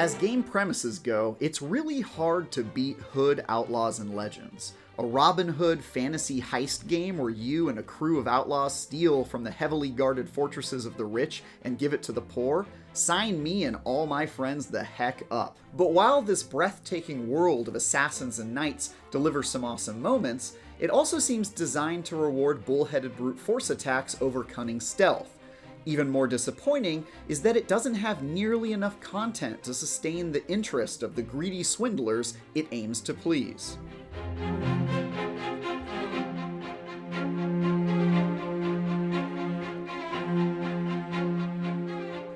As game premises go, it's really hard to beat Hood, Outlaws, and Legends. A Robin Hood fantasy heist game where you and a crew of outlaws steal from the heavily guarded fortresses of the rich and give it to the poor. Sign me and all my friends the heck up. But while this breathtaking world of assassins and knights delivers some awesome moments, it also seems designed to reward bullheaded brute force attacks over cunning stealth. Even more disappointing is that it doesn't have nearly enough content to sustain the interest of the greedy swindlers it aims to please.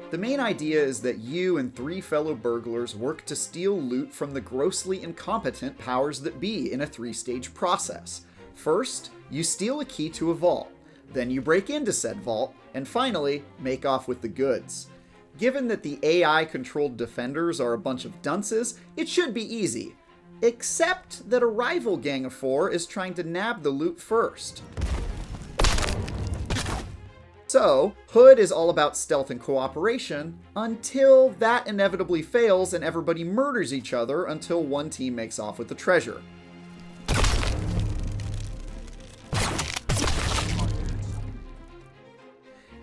The main idea is that you and 3 fellow burglars work to steal loot from the grossly incompetent powers that be in a 3-stage process. First, you steal a key to a vault. Then you break into said vault, and finally, make off with the goods. Given that the AI-controlled defenders are a bunch of dunces, it should be easy. Except that a rival gang of 4 is trying to nab the loot first. So, Hood is all about stealth and cooperation, until that inevitably fails and everybody murders each other until one team makes off with the treasure.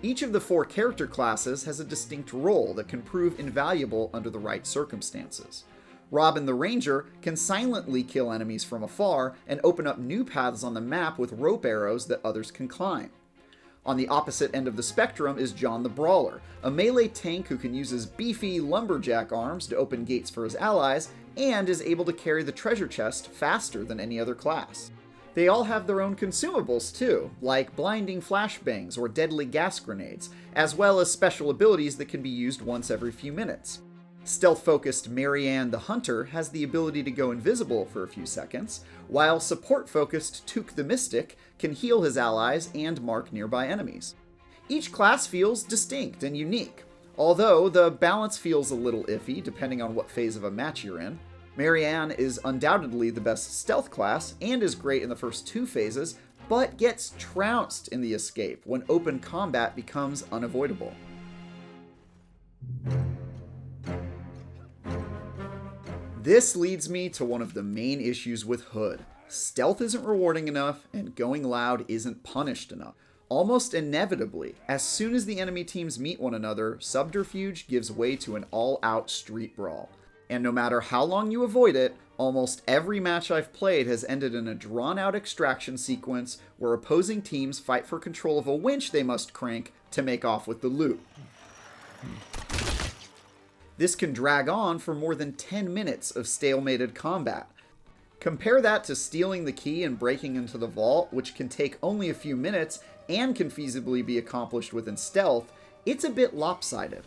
Each of the 4 character classes has a distinct role that can prove invaluable under the right circumstances. Robin the Ranger can silently kill enemies from afar and open up new paths on the map with rope arrows that others can climb. On the opposite end of the spectrum is John the Brawler, a melee tank who can use his beefy lumberjack arms to open gates for his allies and is able to carry the treasure chest faster than any other class. They all have their own consumables too, like blinding flashbangs or deadly gas grenades, as well as special abilities that can be used once every few minutes. Stealth-focused Marianne the Hunter has the ability to go invisible for a few seconds, while support-focused Took the Mystic can heal his allies and mark nearby enemies. Each class feels distinct and unique, although the balance feels a little iffy depending on what phase of a match you're in. Marianne is undoubtedly the best stealth class and is great in the first 2 phases, but gets trounced in the escape when open combat becomes unavoidable. This leads me to one of the main issues with Hood. Stealth isn't rewarding enough, and going loud isn't punished enough. Almost inevitably, as soon as the enemy teams meet one another, subterfuge gives way to an all-out street brawl. And no matter how long you avoid it, almost every match I've played has ended in a drawn-out extraction sequence where opposing teams fight for control of a winch they must crank to make off with the loot. This can drag on for more than 10 minutes of stalemated combat. Compare that to stealing the key and breaking into the vault, which can take only a few minutes and can feasibly be accomplished within stealth. It's a bit lopsided.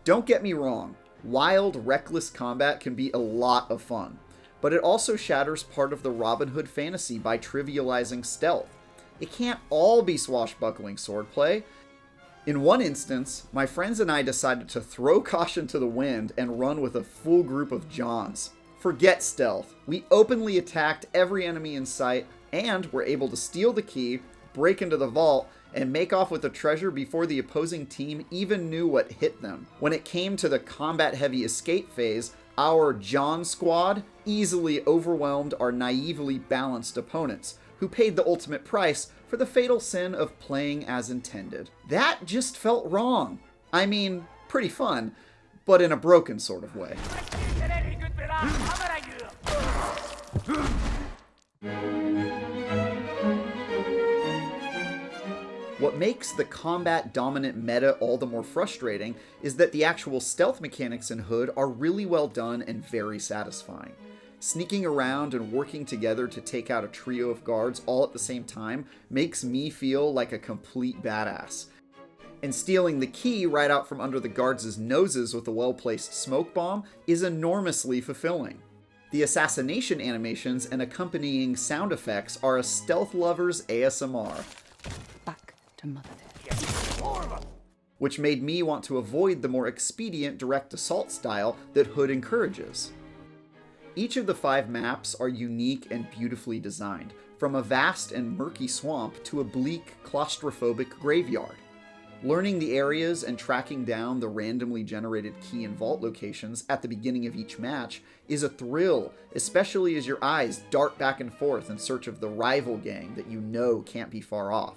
Don't get me wrong. Wild, reckless combat can be a lot of fun, but it also shatters part of the Robin Hood fantasy by trivializing stealth. It can't all be swashbuckling swordplay. In one instance, my friends and I decided to throw caution to the wind and run with a full group of Johns. Forget stealth. We openly attacked every enemy in sight and were able to steal the key, break into the vault, and make off with the treasure before the opposing team even knew what hit them. When it came to the combat-heavy escape phase, our John squad easily overwhelmed our naively balanced opponents, who paid the ultimate price for the fatal sin of playing as intended. That just felt wrong. I mean, pretty fun, but in a broken sort of way. What makes the combat-dominant meta all the more frustrating is that the actual stealth mechanics in Hood are really well done and very satisfying. Sneaking around and working together to take out a trio of guards all at the same time makes me feel like a complete badass. And stealing the key right out from under the guards' noses with a well-placed smoke bomb is enormously fulfilling. The assassination animations and accompanying sound effects are a stealth lover's ASMR. To mother. Which made me want to avoid the more expedient direct assault style that Hood encourages. Each of the 5 maps are unique and beautifully designed, from a vast and murky swamp to a bleak, claustrophobic graveyard. Learning the areas and tracking down the randomly generated key and vault locations at the beginning of each match is a thrill, especially as your eyes dart back and forth in search of the rival gang that you know can't be far off.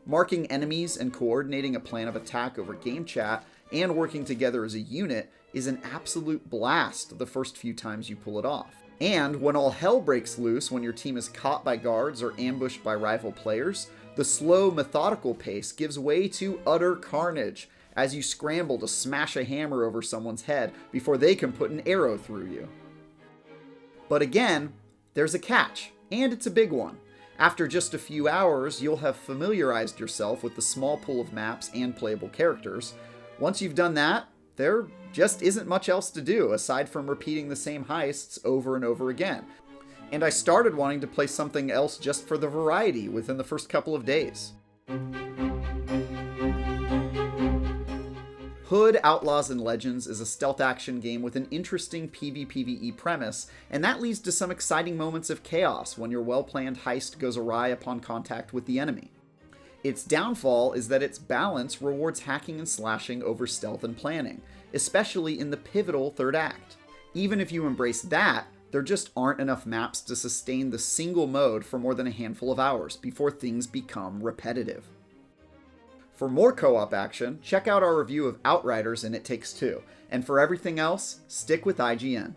Marking enemies and coordinating a plan of attack over game chat and working together as a unit is an absolute blast the first few times you pull it off. And when all hell breaks loose when your team is caught by guards or ambushed by rival players, the slow, methodical pace gives way to utter carnage as you scramble to smash a hammer over someone's head before they can put an arrow through you. But again, there's a catch, and it's a big one. After just a few hours, you'll have familiarized yourself with the small pool of maps and playable characters. Once you've done that, there just isn't much else to do aside from repeating the same heists over and over again. And I started wanting to play something else just for the variety within the first couple of days. Hood, Outlaws and Legends is a stealth action game with an interesting PvPvE premise, and that leads to some exciting moments of chaos when your well-planned heist goes awry upon contact with the enemy. Its downfall is that its balance rewards hacking and slashing over stealth and planning, especially in the pivotal third act. Even if you embrace that, there just aren't enough maps to sustain the single mode for more than a handful of hours before things become repetitive. For more co-op action, check out our review of Outriders and It Takes Two, and for everything else, stick with IGN.